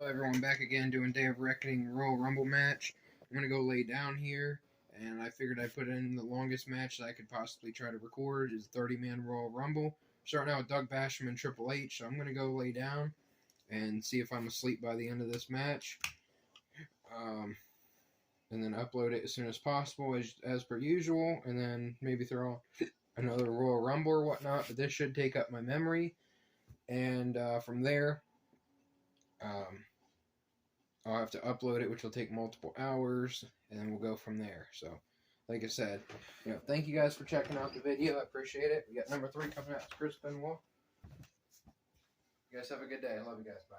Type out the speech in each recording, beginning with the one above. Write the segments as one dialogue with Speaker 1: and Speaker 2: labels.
Speaker 1: Hello everyone, back again doing Day of Reckoning Royal Rumble match. I'm going to go lay down here, and I figured I'd put in the longest match that I could possibly try to record is 30-man Royal Rumble. Starting out with Doug Basham and Triple H, so I'm going to go lay down and see if I'm asleep by the end of this match. And then upload it as soon as possible as per usual, and then maybe throw on another Royal Rumble or whatnot, but this should take up my memory. And from there, I'll have to upload it, which will take multiple hours, and then we'll go from there. So, like I said, thank you guys for checking out the video. I appreciate it. We got number 3 coming out. It's Chris Benoit. You guys have a good day. I love you guys. Bye.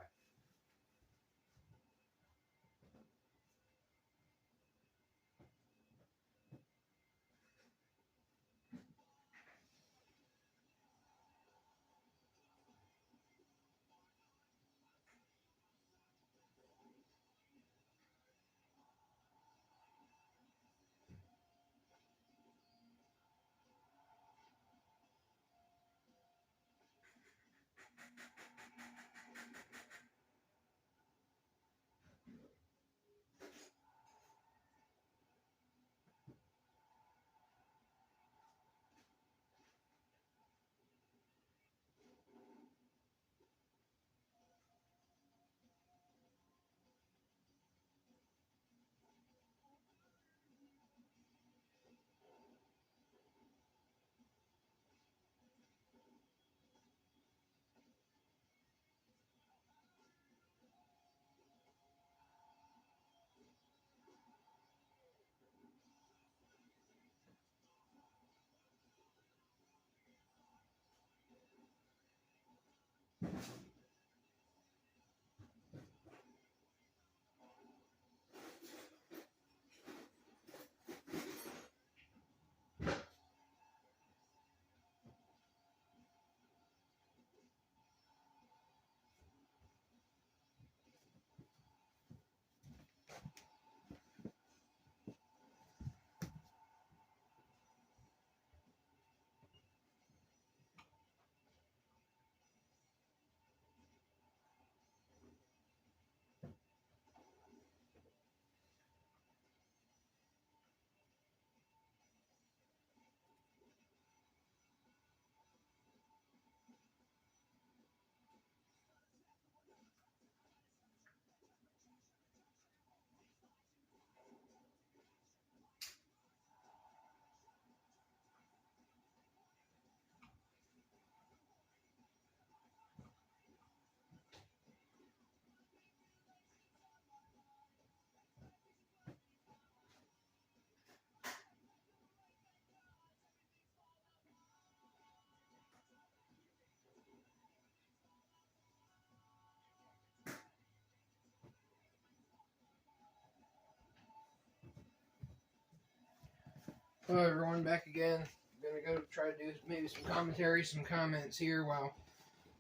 Speaker 1: Hello everyone, back again. I'm going to go try to do maybe some commentary, some comments here while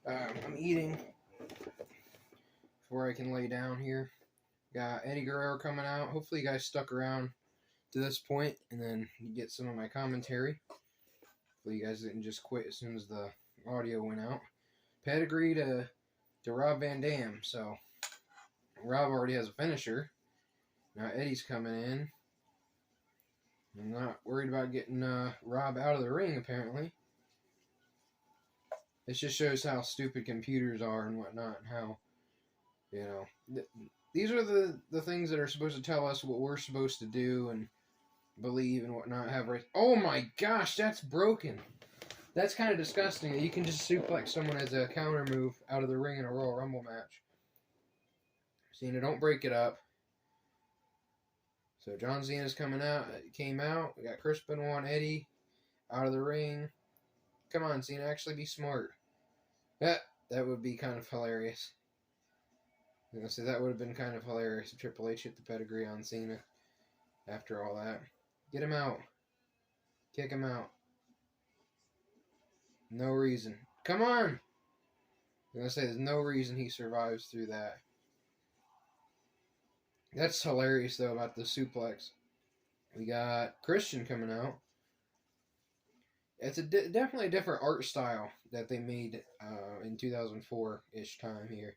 Speaker 1: I'm eating before I can lay down here. Got Eddie Guerrero coming out. Hopefully you guys stuck around to this point and then you get some of my commentary. Hopefully you guys didn't just quit as soon as the audio went out. Pedigree to Rob Van Dam. So Rob already has a finisher. Now Eddie's coming in. I'm not worried about getting Rob out of the ring, apparently. This just shows how stupid computers are and whatnot, and how, these are the things that are supposed to tell us what we're supposed to do and believe and whatnot. Oh my gosh, that's broken. That's kind of disgusting that you can just suplex someone as a counter move out of the ring in a Royal Rumble match. Cena, don't break it up. So John Cena's came out. We got Chris Benoit and Eddie out of the ring. Come on, Cena, actually be smart. That would be kind of hilarious. I'm gonna say that would have been kind of hilarious if Triple H hit the pedigree on Cena after all that. Get him out. Kick him out. No reason. Come on! I'm gonna say there's no reason he survives through that. That's hilarious, though, about the suplex. We got Christian coming out. It's definitely a different art style that they made in 2004-ish time here.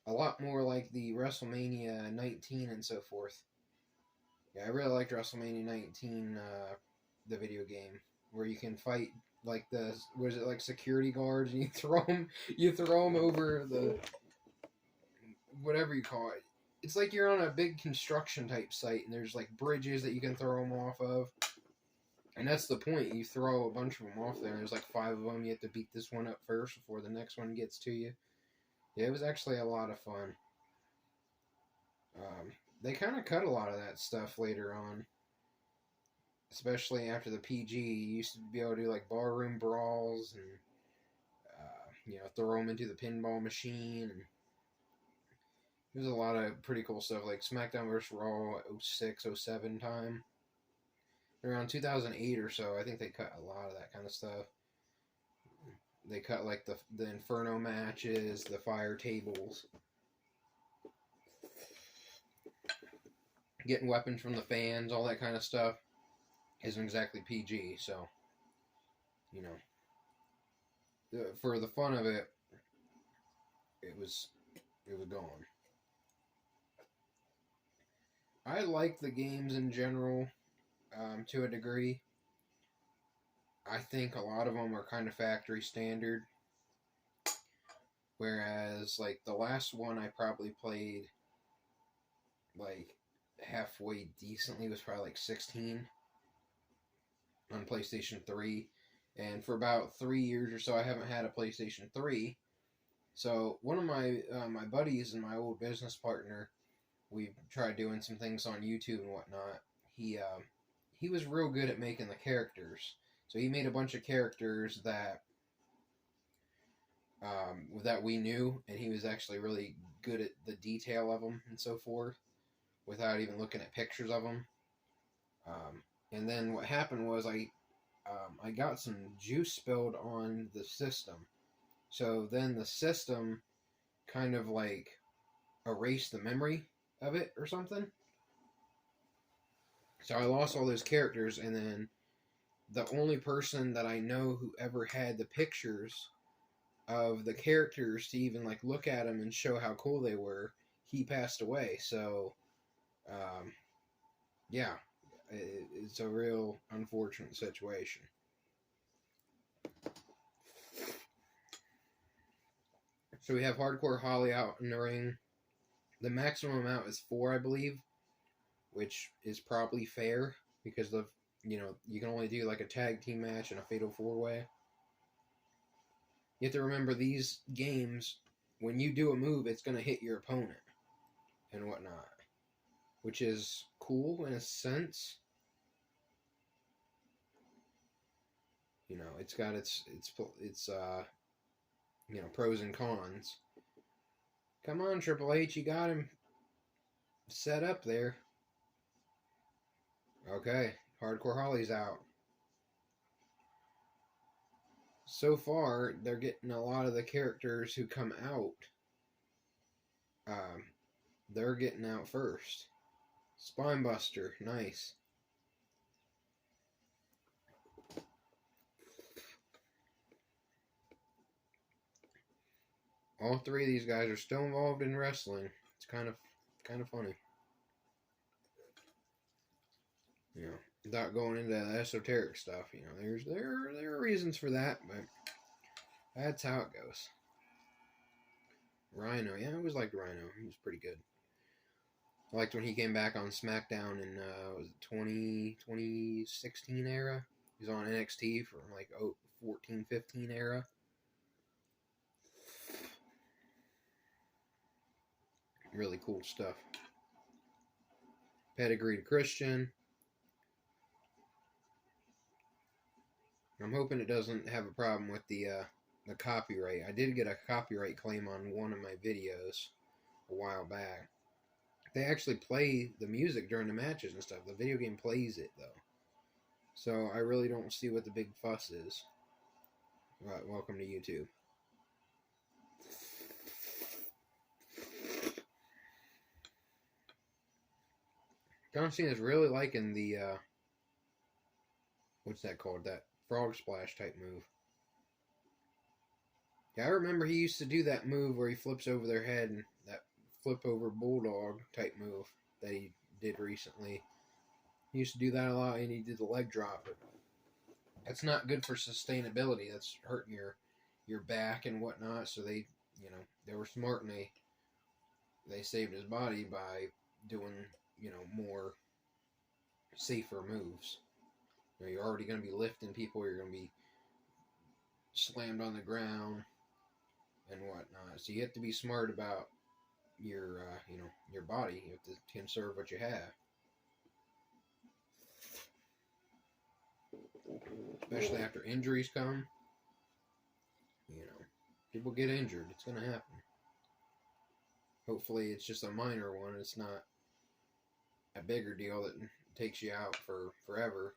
Speaker 1: a lot more like the WrestleMania 19 and so forth. Yeah, I really liked WrestleMania 19, the video game, where you can fight like what is it, like security guards, and you throw them over the whatever you call it. It's like you're on a big construction type site, and there's like bridges that you can throw them off of. And that's the point. You throw a bunch of them off there. There's like 5 of them. You have to beat this one up first before the next one gets to you. Yeah, it was actually a lot of fun. They kind of cut a lot of that stuff later on, especially after the PG. You used to be able to do like barroom brawls and throw them into the pinball machine. And there's a lot of pretty cool stuff like SmackDown vs. Raw 06, 07 time. Around 2008 or so, I think they cut a lot of that kind of stuff. They cut like the Inferno matches, the fire tables, getting weapons from the fans, all that kind of stuff isn't exactly PG. So, for the fun of it, it was gone. I like the games in general, to a degree. I think a lot of them are kind of factory standard. Whereas, like, the last one I probably played, like, halfway decently was probably, like, 16 on PlayStation 3. And for about 3 years or so, I haven't had a PlayStation 3. So, one of my my buddies and my old business partner, we tried doing some things on YouTube and whatnot. He was real good at making the characters. So he made a bunch of characters that we knew, and he was actually really good at the detail of them and so forth, without even looking at pictures of them. And then what happened was I got some juice spilled on the system. So then the system kind of like erased the memory of it or something. So I lost all those characters, and then the only person that I know who ever had the pictures of the characters to even like look at them and show how cool they were, he passed away. So, yeah, it's a real unfortunate situation. So we have Hardcore Holly out in the ring. The maximum amount is 4, I believe, which is probably fair because you can only do like a tag team match and a fatal 4-way. You have to remember these games, when you do a move, it's going to hit your opponent and whatnot, which is cool in a sense. It's got its pros and cons. Come on, Triple H, you got him set up there. Okay, Hardcore Holly's out. So far, they're getting a lot of the characters who come out. They're getting out first. Spinebuster, nice. All 3 of these guys are still involved in wrestling. It's kind of funny. Without going into the esoteric stuff, there are reasons for that, but that's how it goes. Rhino, yeah, I always liked Rhino. He was pretty good. I liked when he came back on SmackDown in was it 2016 era. He was on NXT for like 14-15 era. Really cool stuff. Pedigreed Christian. I'm hoping it doesn't have a problem with the copyright. I did get a copyright claim on one of my videos a while back. They actually play the music during the matches and stuff. The video game plays it, though. So I really don't see what the big fuss is. Right, welcome to YouTube. John Cena's really liking the, what's that called? That frog splash type move. Yeah, I remember he used to do that move where he flips over their head, and that flip over bulldog type move that he did recently. He used to do that a lot, and he did the leg drop, but that's not good for sustainability. That's hurting your back and whatnot. So they were smart, and they saved his body by doing more safer moves. You're already going to be lifting people. You're going to be slammed on the ground and whatnot. So you have to be smart about your your body. You have to conserve what you have, especially after injuries come. People get injured. It's going to happen. Hopefully, it's just a minor one. It's not a bigger deal that takes you out for forever.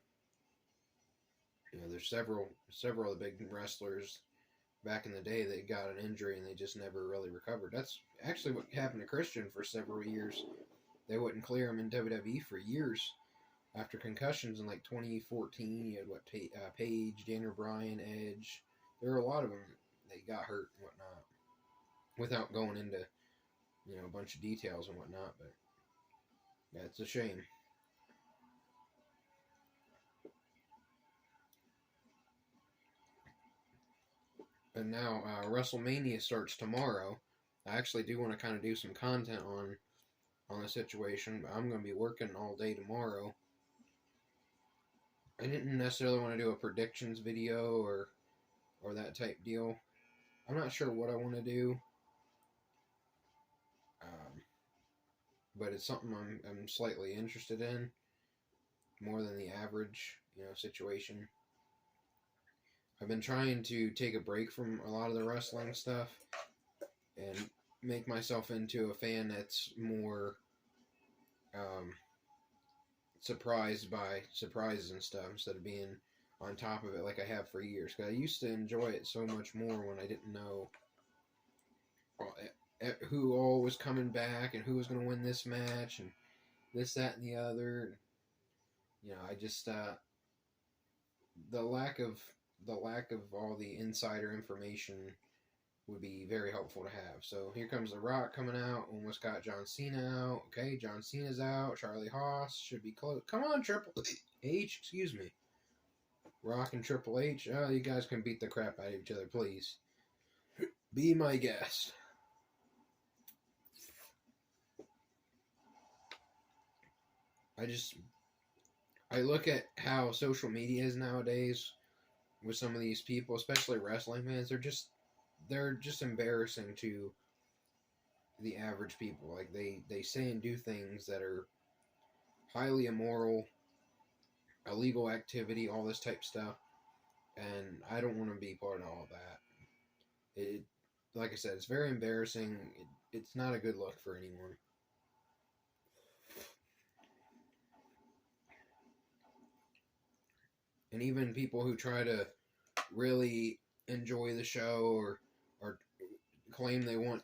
Speaker 1: There's several of the big wrestlers back in the day that got an injury and they just never really recovered. That's actually what happened to Christian for several years. They wouldn't clear him in WWE for years after concussions in like 2014. You had Paige, Daniel Bryan, Edge. There were a lot of them that got hurt and whatnot, without going into a bunch of details and whatnot. But yeah, it's a shame. And now WrestleMania starts tomorrow. I actually do want to kind of do some content on the situation, but I'm going to be working all day tomorrow. I didn't necessarily want to do a predictions video or that type deal. I'm not sure what I want to do, but it's something I'm slightly interested in, more than the average situation. I've been trying to take a break from a lot of the wrestling stuff and make myself into a fan that's more surprised by surprises and stuff, instead of being on top of it like I have for years. Because I used to enjoy it so much more when I didn't know who all was coming back and who was going to win this match and this, that, and the other. I just the lack of all the insider information would be very helpful to have. So here comes The Rock coming out. Almost got John Cena out. Okay, John Cena's out. Charlie Haas should be close. Come on, Triple H. Excuse me. Rock and Triple H. Oh, you guys can beat the crap out of each other, please. Be my guest. I look at how social media is nowadays with some of these people, especially wrestling fans. They're just embarrassing to the average people. Like they say and do things that are highly immoral, illegal activity, all this type stuff, and I don't want to be part of all that. Like I said, it's very embarrassing. It's not a good look for anyone. And even people who try to really enjoy the show or claim they want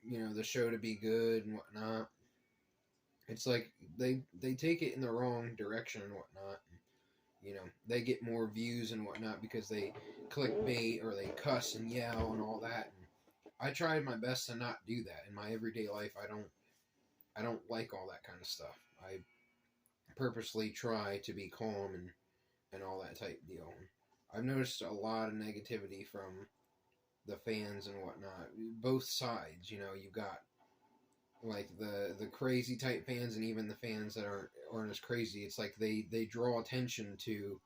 Speaker 1: the show to be good and whatnot, it's like they take it in the wrong direction and whatnot. They get more views and whatnot because they clickbait or they cuss and yell and all that. And I tried my best to not do that in my everyday life. I don't like all that kind of stuff. I purposely try to be calm and all that type deal. I've noticed a lot of negativity from the fans and whatnot. Both sides, you've got like the crazy type fans and even the fans that aren't as crazy. It's like they draw attention to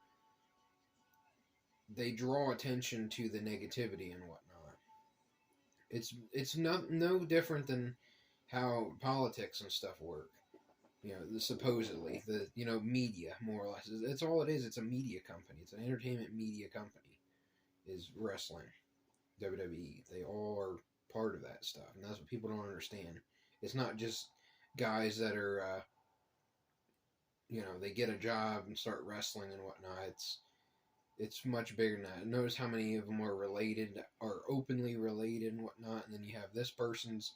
Speaker 1: the negativity and whatnot. It's no different than how politics and stuff work. Supposedly the media, more or less. It's all it is. It's a media company. It's an entertainment media company. Is wrestling, WWE. They all are part of that stuff, and that's what people don't understand. It's not just guys that are, they get a job and start wrestling and whatnot. It's much bigger than that. Notice how many of them are related, are openly related and whatnot, and then you have this person's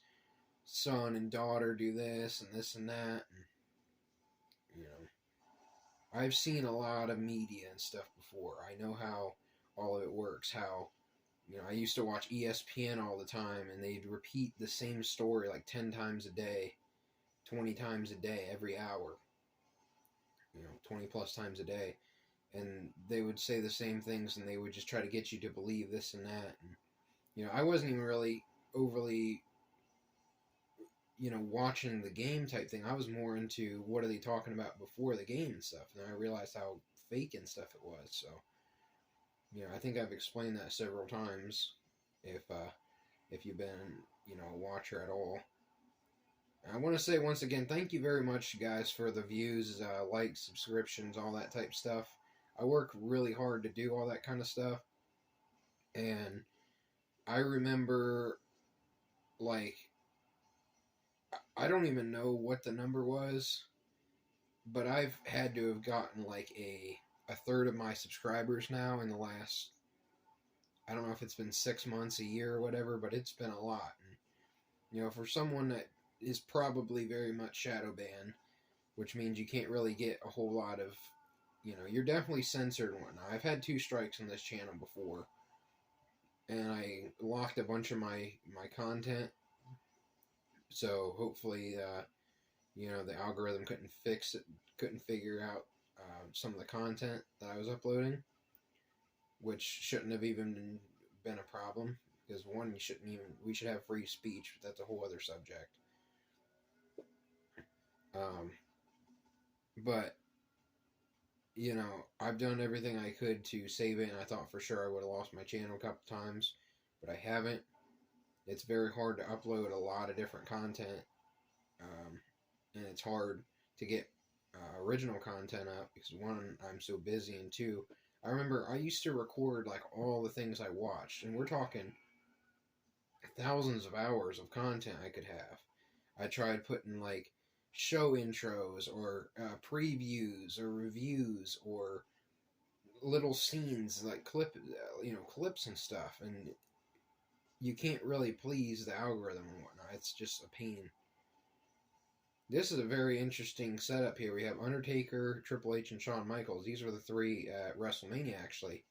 Speaker 1: son and daughter do this and that, and I've seen a lot of media and stuff before. I know how all of it works, how You know, I used to watch ESPN all the time, and they'd repeat the same story like 10 times a day, 20 times a day, every hour. You know, 20 plus times a day. And they would say the same things, and they would just try to get you to believe this and that. And, you know, I wasn't even really overly, you know, watching the game type thing. I was more into what are they talking about before the game and stuff. And I realized how fake and stuff it was. So, you know, I think I've explained that several times. If you've been, you know, a watcher at all. I want to say once again, thank you very much, guys, for the views, likes, subscriptions, all that type stuff. I work really hard to do all that kind of stuff. And I remember, like, I don't even know what the number was, but I've had to have gotten like a third of my subscribers now in the last, I don't know if it's been 6 months, a year, or whatever, but it's been a lot. And, you know, for someone that is probably very much shadow banned, which means you can't really get a whole lot of, you know, you're definitely censored and whatnot. I've had 2 strikes on this channel before, and I locked a bunch of my content, so hopefully, you know, the algorithm couldn't figure out some of the content that I was uploading, which shouldn't have even been a problem, because one, we should have free speech, but that's a whole other subject. But, you know, I've done everything I could to save it, and I thought for sure I would have lost my channel a couple times, but I haven't. It's very hard to upload a lot of different content, and it's hard to get original content up, because one, I'm so busy, and two, I remember I used to record like all the things I watched, and we're talking thousands of hours of content I could have. I tried putting like show intros or previews or reviews or little scenes like clips and stuff, and you can't really please the algorithm and whatnot. It's just a pain. This is a very interesting setup here. We have Undertaker, Triple H, and Shawn Michaels. These were the 3 at WrestleMania, actually.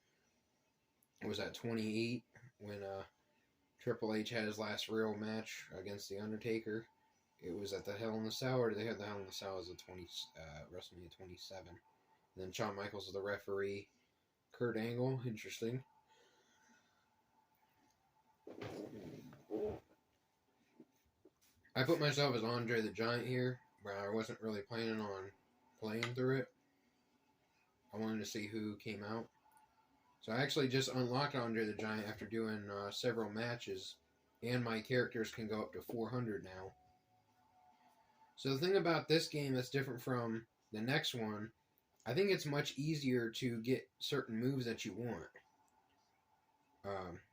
Speaker 1: It was at 28 when Triple H had his last real match against The Undertaker. It was at the Hell in the Cell, or they had the Hell in the Cell as WrestleMania 27. And then Shawn Michaels was the referee. Kurt Angle, interesting. I put myself as Andre the Giant here, but I wasn't really planning on playing through it. I wanted to see who came out. So I actually just unlocked Andre the Giant after doing several matches, and my characters can go up to 400 now. So the thing about this game that's different from the next one, I think it's much easier to get certain moves that you want.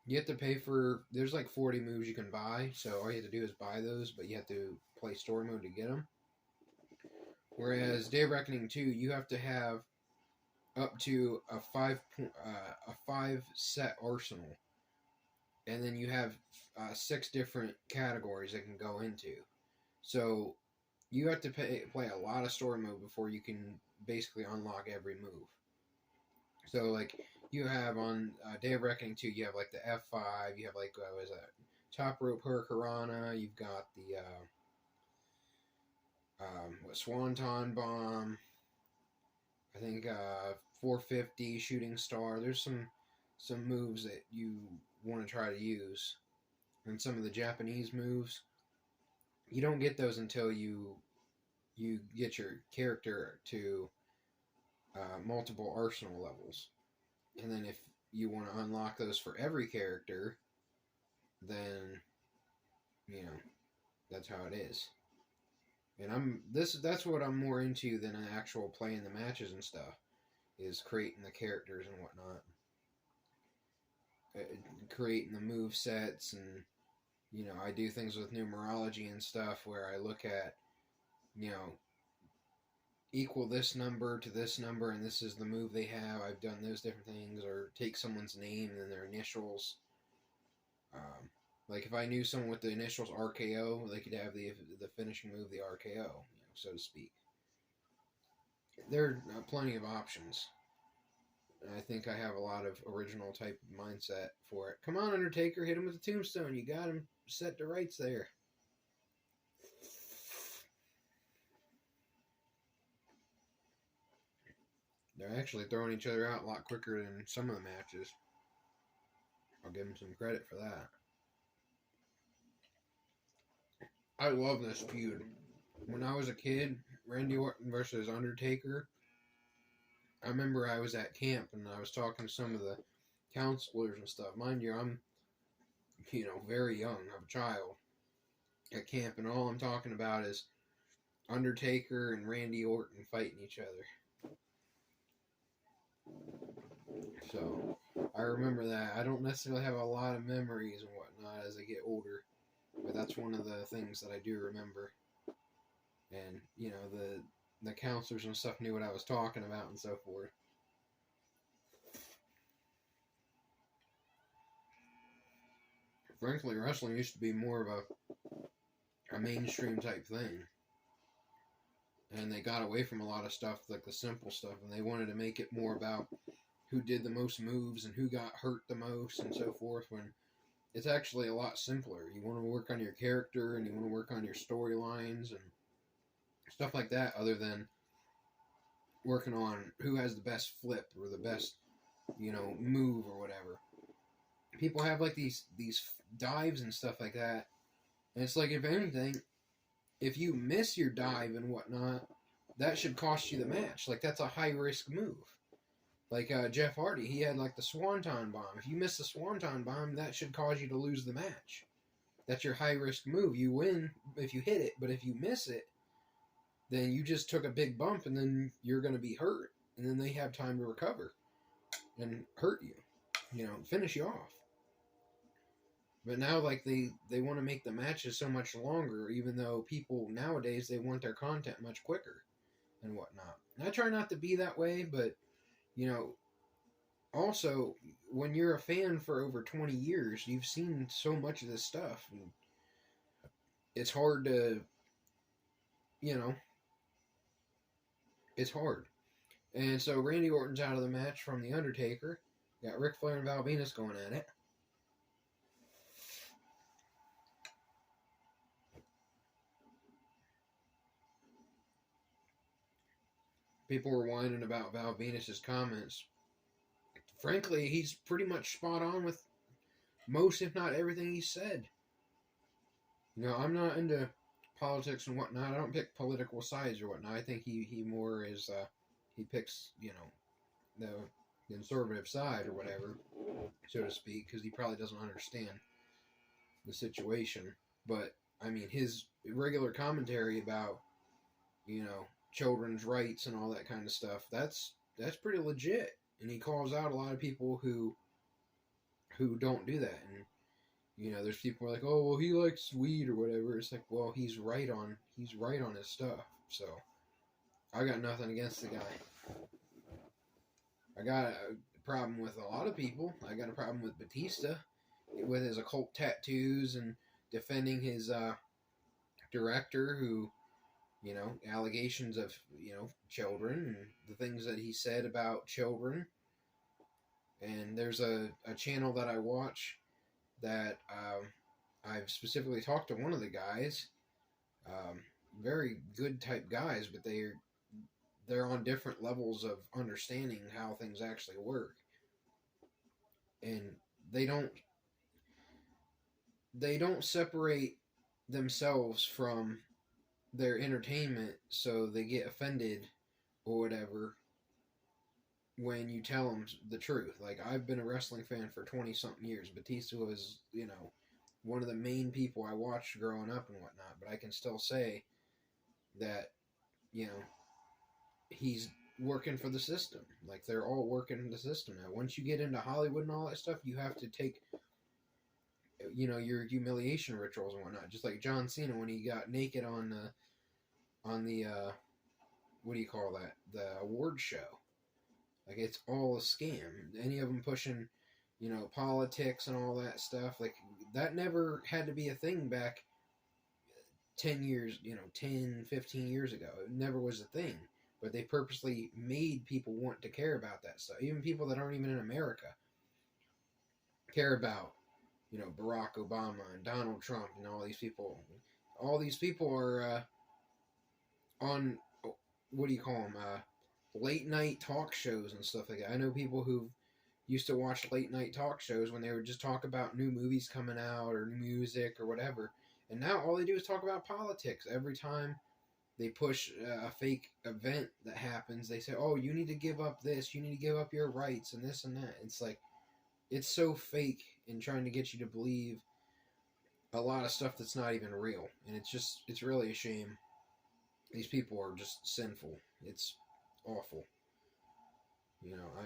Speaker 1: You have to pay for, there's like 40 moves you can buy, so all you have to do is buy those, but you have to play story mode to get them. Whereas Day of Reckoning 2, you have to have up to a 5 set arsenal, and then you have 6 different categories that can go into. So you have to play a lot of story mode before you can basically unlock every move. So like you have on Day of Reckoning 2, you have like the F5, you have like what is that, top rope hurricanrana, you've got the Swanton bomb, I think 450 shooting star. There's some moves that you want to try to use, and some of the Japanese moves, you don't get those until you get your character to multiple arsenal levels. And then if you want to unlock those for every character, then, you know, that's how it is. And that's what I'm more into than an actual playing the matches and stuff, is creating the characters and whatnot. Creating the move sets, and, you know, I do things with numerology and stuff where I look at, you know, equal this number to this number, and this is the move they have. I've done those different things, or take someone's name and then their initials. Like if I knew someone with the initials RKO, they could have the finishing move, the RKO, you know, so to speak. There are plenty of options. And I think I have a lot of original type mindset for it. Come on, Undertaker, hit him with the tombstone. You got him set to rights there. They're actually throwing each other out a lot quicker than some of the matches. I'll give them some credit for that. I love this feud. When I was a kid, Randy Orton versus Undertaker, I remember I was at camp and I was talking to some of the counselors and stuff. Mind you, I'm, very young. I'm a child at camp, and all I'm talking about is Undertaker and Randy Orton fighting each other. So I remember that. I don't necessarily have a lot of memories and whatnot as I get older, but that's one of the things that I do remember. And the counselors and stuff knew what I was talking about and so forth. Frankly, wrestling used to be more of a mainstream type thing. And they got away from a lot of stuff, like the simple stuff, and they wanted to make it more about who did the most moves and who got hurt the most and so forth, when it's actually a lot simpler. You want to work on your character and you want to work on your storylines and stuff like that, other than working on who has the best flip or the best, move or whatever. People have like these dives and stuff like that, and it's like, if anything, if you miss your dive and whatnot, that should cost you the match. Like, that's a high risk move. Like Jeff Hardy, he had like the Swanton Bomb. If you miss the Swanton Bomb, that should cause you to lose the match. That's your high risk move. You win if you hit it, but if you miss it, then you just took a big bump, and then you're going to be hurt, and then they have time to recover and hurt you, finish you off. But now, like, they want to make the matches so much longer, even though people nowadays, they want their content much quicker and whatnot. And I try not to be that way, but, also, when you're a fan for over 20 years, you've seen so much of this stuff, and it's hard to, it's hard. And so Randy Orton's out of the match from The Undertaker. Got Ric Flair and Val Venus going at it. People were whining about Val Venus's comments. Frankly, he's pretty much spot on with most, if not everything he said. I'm not into politics and whatnot. I don't pick political sides or whatnot. I think he more is, he picks, the conservative side or whatever, so to speak, because he probably doesn't understand the situation. But, I mean, his regular commentary about, children's rights and all that kind of stuff, that's pretty legit. And he calls out a lot of people who don't do that. And there's people who are like, oh, well, he likes weed or whatever. It's like, well, he's right on his stuff. So I got nothing against the guy. I got a problem with a lot of people. I got a problem with Batista with his occult tattoos and defending his director who, allegations of, children and the things that he said about children. And there's a channel that I watch that I've specifically talked to one of the guys. Very good type guys, but they're on different levels of understanding how things actually work. And they don't separate themselves from their entertainment, so they get offended or whatever when you tell them the truth. Like, I've been a wrestling fan for 20-something years. Batista was, one of the main people I watched growing up and whatnot, but I can still say that, he's working for the system. Like, they're all working in the system now. Once you get into Hollywood and all that stuff, you have to take, your humiliation rituals and whatnot. Just like John Cena when he got naked on the what do you call that? The award show. Like, it's all a scam. Any of them pushing, politics and all that stuff. Like, that never had to be a thing back 10 years, 10, 15 years ago. It never was a thing. but they purposely made people want to care about that stuff. Even people that aren't even in America care about, Barack Obama and Donald Trump and all these people. All these people are on, what do you call them? Late night talk shows and stuff like that. I know people who used to watch late night talk shows when they would just talk about new movies coming out or new music or whatever. And now all they do is talk about politics. Every time they push a fake event that happens, they say, oh, you need to give up this, you need to give up your rights and this and that. It's like, it's so fake in trying to get you to believe a lot of stuff that's not even real. And it's really a shame. These people are just sinful. It's awful.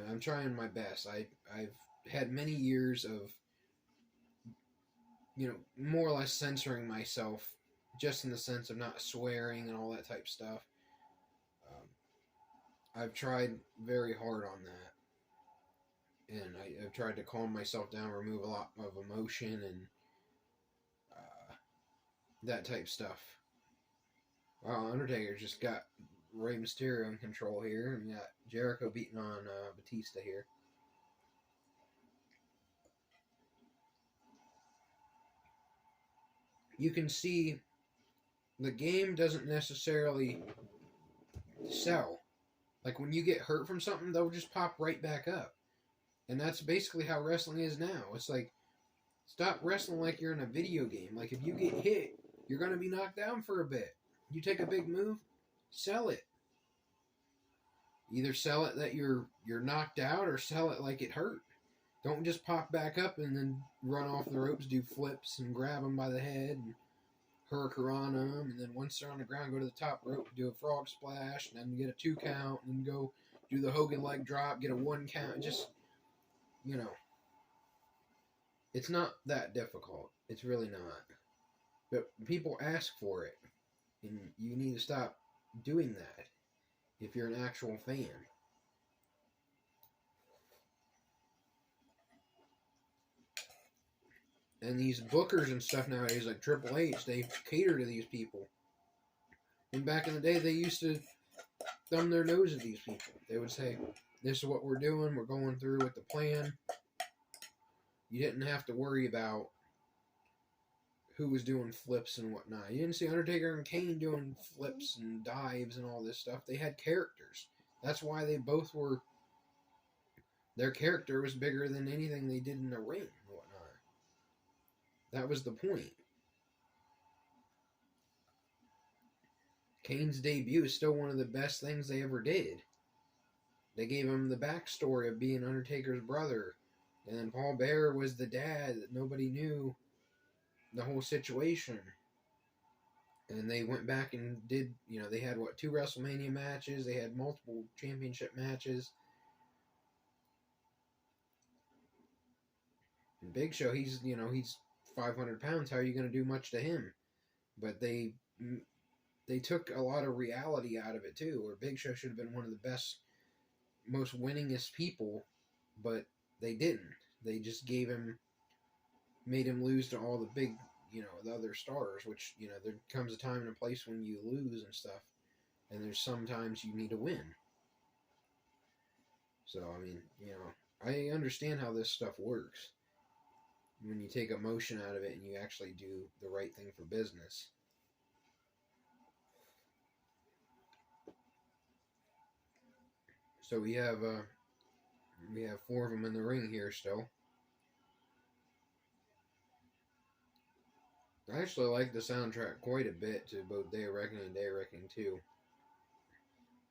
Speaker 1: I'm trying my best. I've had many years of, more or less censoring myself, just in the sense of not swearing and all that type stuff. I've tried very hard on that. And I've tried to calm myself down, remove a lot of emotion and that type stuff. Wow, Undertaker just got Rey Mysterio in control here. And we got Jericho beating on Batista here. You can see the game doesn't necessarily sell. Like when you get hurt from something, they'll just pop right back up. And that's basically how wrestling is now. It's like, stop wrestling like you're in a video game. Like if you get hit, you're going to be knocked down for a bit. You take a big move, sell it. Either sell it that you're knocked out or sell it like it hurt. Don't just pop back up and then run off the ropes, do flips and grab them by the head and hurricane them. And then once they're on the ground, go to the top rope, do a frog splash, and then get a 2 count, and then go do the Hogan leg drop, get a 1 count. Just, it's not that difficult. It's really not. But people ask for it. And you need to stop doing that if you're an actual fan. And these bookers and stuff nowadays, like Triple H, they cater to these people. And back in the day, they used to thumb their nose at these people. They would say, this is what we're doing, we're going through with the plan. You didn't have to worry about who was doing flips and whatnot. You didn't see Undertaker and Kane doing flips and dives and all this stuff. They had characters. That's why they both were... Their character was bigger than anything they did in the ring and whatnot. That was the point. Kane's debut is still one of the best things they ever did. They gave him the backstory of being Undertaker's brother. And then Paul Bearer was the dad that nobody knew the whole situation. And they went back and did, they had, 2 WrestleMania matches. They had multiple championship matches. And Big Show, he's 500 pounds. How are you going to do much to him? But they took a lot of reality out of it, too. Where Big Show should have been one of the best, most winningest people. But they didn't. They just made him lose to all the big, the other stars, which, there comes a time and a place when you lose and stuff, and there's sometimes you need to win. So, I understand how this stuff works. When you take emotion out of it and you actually do the right thing for business. So we have 4 of them in the ring here still. I actually like the soundtrack quite a bit to both Day of Reckoning and Day of Reckoning 2.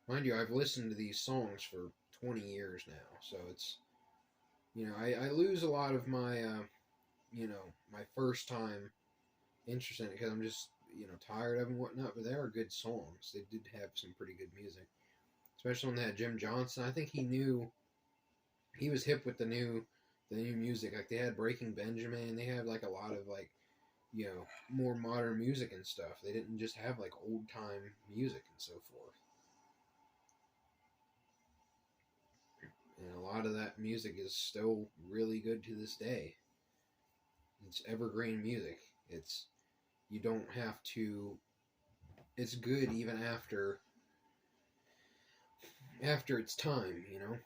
Speaker 1: Mind you, I've listened to these songs for 20 years now, so it's, I lose a lot of my, my first time interest in it because I'm just, tired of them and whatnot, but they are good songs. They did have some pretty good music, especially when they had Jim Johnson. I think he was hip with the new music. Like they had Breaking Benjamin, they had like a lot of like, more modern music and stuff. They didn't just have like old time music and so forth. And a lot of that music is still really good to this day. It's evergreen music. You don't have to, it's good even after after its time, you know.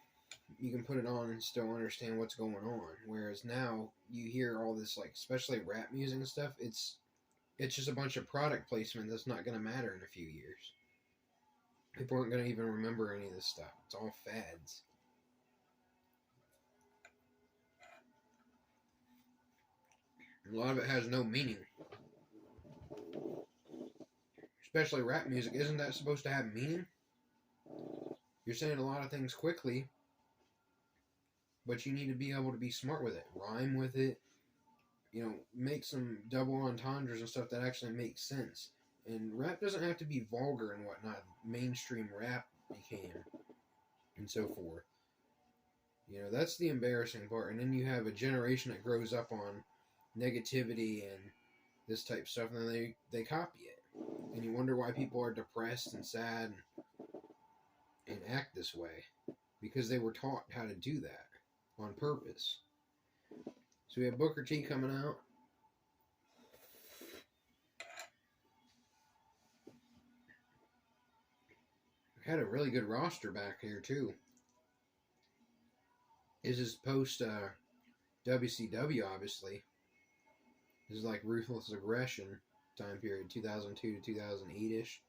Speaker 1: You can put it on and still understand what's going on. Whereas now you hear all this, like, especially rap music and stuff, it's just a bunch of product placement that's not going to matter in a few years. People aren't going to even remember any of this stuff. It's all fads. A lot of it has no meaning. Especially rap music. Isn't that supposed to have meaning? You're saying a lot of things quickly, but you need to be able to be smart with it. Rhyme with it. You know, make some double entendres and stuff that actually makes sense. And rap doesn't have to be vulgar and whatnot. Mainstream rap became, and so forth. You know, that's the embarrassing part. And then you have a generation that grows up on negativity and this type of stuff, and then they copy it. And you wonder why people are depressed and sad and act this way. Because they were taught how to do that on purpose. So we have Booker T coming out. We had a really good roster back here too. This is post WCW, obviously. This is like Ruthless Aggression time period, 2002 to 2008-ish.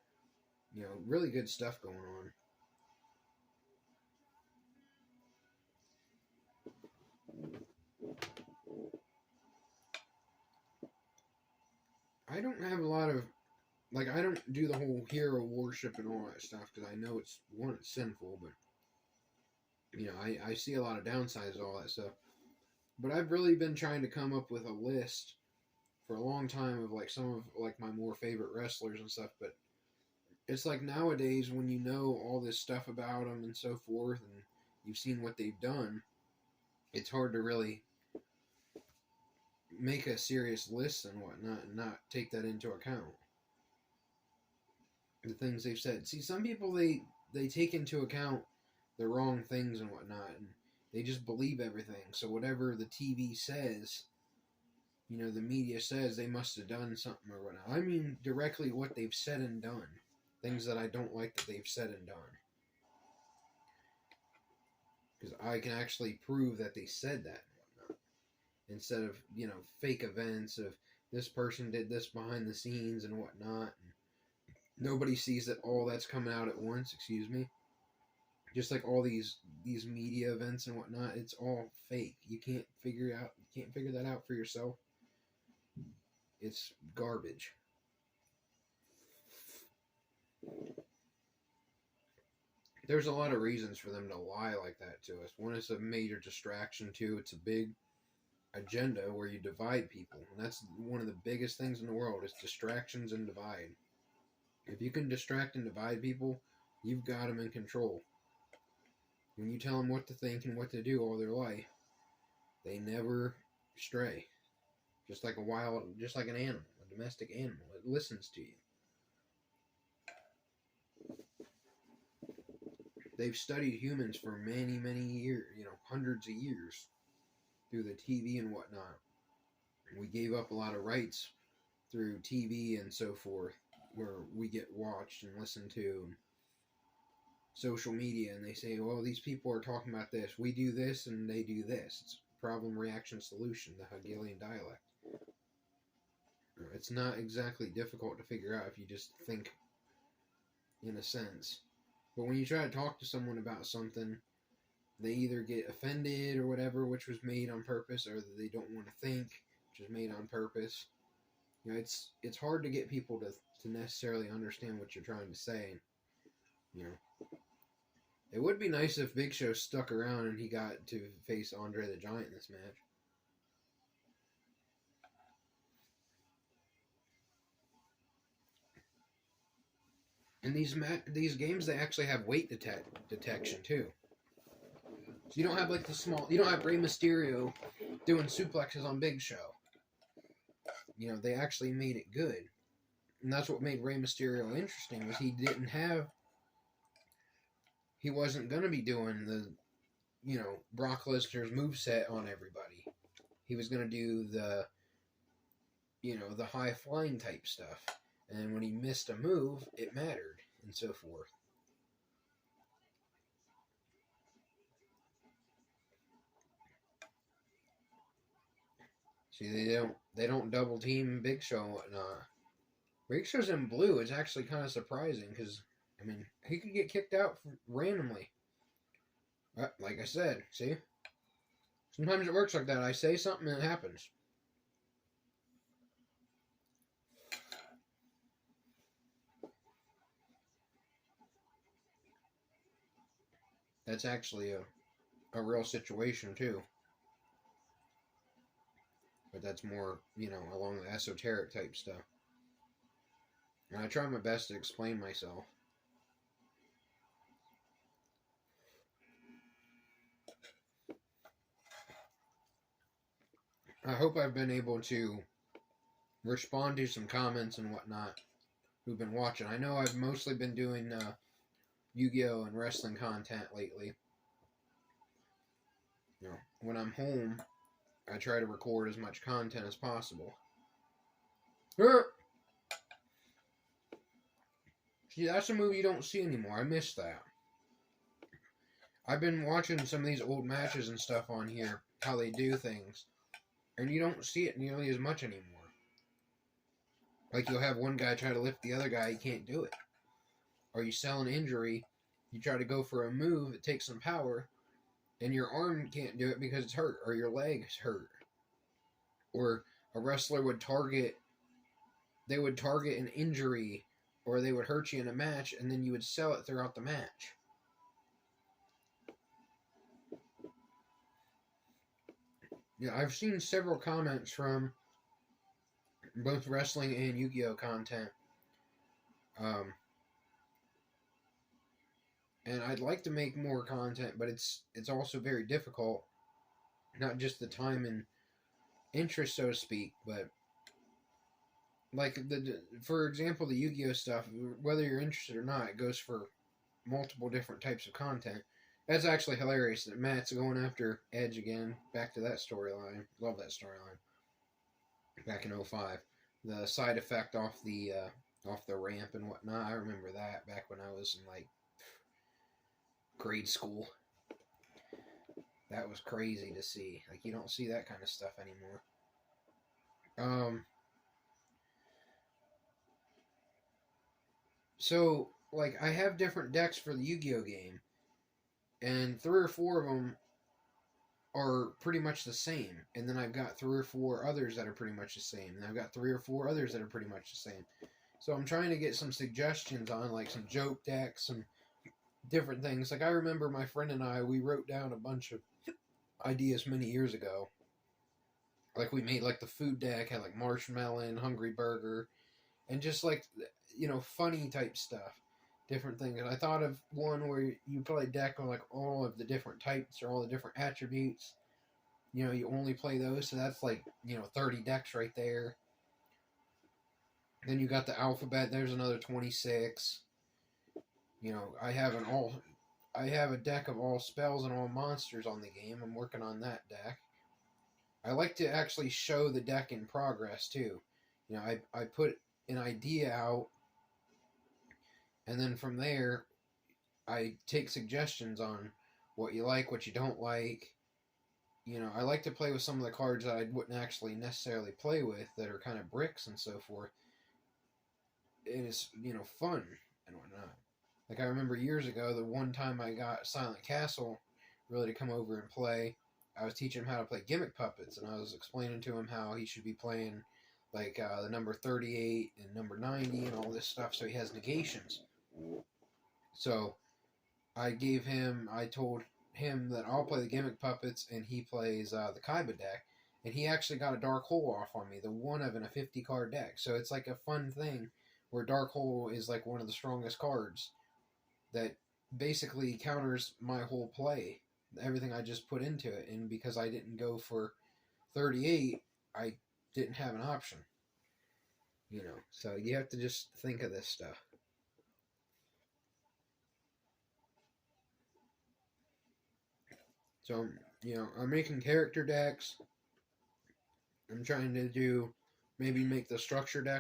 Speaker 1: You know, really good stuff going on. I don't have a lot of, like, I don't do the whole hero worship and all that stuff because I know it's sinful, but, you know, I see a lot of downsides to all that stuff. But I've really been trying to come up with a list for a long time of, like, some of, like, my more favorite wrestlers and stuff, but it's like nowadays when you know all this stuff about them and so forth, and you've seen what they've done, it's hard to really make a serious list and whatnot and not take that into account. The things they've said. See, some people, they take into account the wrong things and whatnot, and they just believe everything. So whatever the TV says, you know, the media says, they must have done something or whatnot. I mean directly what they've said and done. Things that I don't like that they've said and done. Because I can actually prove that they said that and whatnot. Instead of, you know, fake events of this person did this behind the scenes and whatnot. And nobody sees that all that's coming out at once, excuse me. Just like all these media events and whatnot, it's all fake. You can't figure that out for yourself. It's garbage. There's a lot of reasons for them to lie like that to us. One, it's a major distraction. Two, it's a big agenda where you divide people. And that's one of the biggest things in the world is distractions and divide. If you can distract and divide people, you've got them in control. When you tell them what to think and what to do all their life, they never stray. Just like an animal, a domestic animal. It listens to you. They've studied humans for many, many years, you know, hundreds of years through the TV and whatnot. We gave up a lot of rights through TV and so forth, where we get watched and listened to, and social media, and they say, well, these people are talking about this. We do this and they do this. It's problem, reaction, solution, the Hegelian dialect. It's not exactly difficult to figure out if you just think in a sense. But when you try to talk to someone about something, they either get offended or whatever, which was made on purpose, or they don't want to think, which is made on purpose. You know, it's hard to get people to necessarily understand what you're trying to say. You know, it would be nice if Big Show stuck around and he got to face Andre the Giant in this match. And these games, they actually have weight detection too. So you don't have like you don't have Rey Mysterio doing suplexes on Big Show. You know, they actually made it good. And that's what made Rey Mysterio interesting, was he wasn't going to be doing the, you know, Brock Lesnar's moveset on everybody. He was going to do the, you know, the high flying type stuff. And when he missed a move, it mattered, and so forth. See, they don't double team Big Show and whatnot. Big Show's in blue. It's actually kind of surprising because, I mean, he could get kicked out randomly. Like I said, see? Sometimes it works like that. I say something and it happens. That's actually a real situation, too. But that's more, along the esoteric type stuff. And I try my best to explain myself. I hope I've been able to respond to some comments and whatnot who've been watching. I know I've mostly been doing Yu-Gi-Oh! And wrestling content lately. When I'm home, I try to record as much content as possible. See, that's a movie you don't see anymore. I miss that. I've been watching some of these old matches and stuff on here, how they do things, and you don't see it nearly as much anymore. Like, you'll have one guy try to lift the other guy, he can't do it. Or you sell an injury, you try to go for a move, it takes some power, and your arm can't do it because it's hurt, or your leg is hurt. Or a wrestler would target an injury, or they would hurt you in a match, and then you would sell it throughout the match. Yeah, I've seen several comments from both wrestling and Yu-Gi-Oh! Content. And I'd like to make more content, but it's also very difficult. Not just the time and interest, so to speak, but like for example, the Yu-Gi-Oh! Stuff, whether you're interested or not, it goes for multiple different types of content. That's actually hilarious that Matt's going after Edge again. Back to that storyline. Love that storyline. Back in 05. The side effect off the ramp and whatnot. I remember that back when I was in like grade school. That was crazy to see. Like, you don't see that kind of stuff anymore. So, like, I have different decks for the Yu-Gi-Oh! Game, and 3 or 4 of them are pretty much the same. And then I've got 3 or 4 others that are pretty much the same. And I've got 3 or 4 others that are pretty much the same. So I'm trying to get some suggestions on, like, some joke decks, some different things. Like, I remember my friend and I, we wrote down a bunch of ideas many years ago. Like, we made, like, the food deck, had, like, marshmallow, hungry burger, and just, like, funny type stuff. Different things. And I thought of one where you play a deck on, like, all of the different types or all the different attributes. You only play those, so that's, like, 30 decks right there. Then you got the alphabet, there's another 26. I have a deck of all spells and all monsters on the game. I'm working on that deck. I like to actually show the deck in progress, too. I put an idea out, and then from there, I take suggestions on what you like, what you don't like. I like to play with some of the cards that I wouldn't actually necessarily play with that are kind of bricks and so forth. And it's, fun and whatnot. Like, I remember years ago, the one time I got Silent Castle really to come over and play, I was teaching him how to play gimmick puppets, and I was explaining to him how he should be playing, like, the number 38 and number 90 and all this stuff, so he has negations. So, I told him that I'll play the gimmick puppets, and he plays the Kaiba deck, and he actually got a Dark Hole off on me, the one of in a 50-card deck. So it's like a fun thing where Dark Hole is like one of the strongest cards that basically counters my whole play, everything I just put into it. And because I didn't go for 38, I didn't have an option. So you have to just think of this stuff. So, I'm making character decks. I'm trying to make the structure deck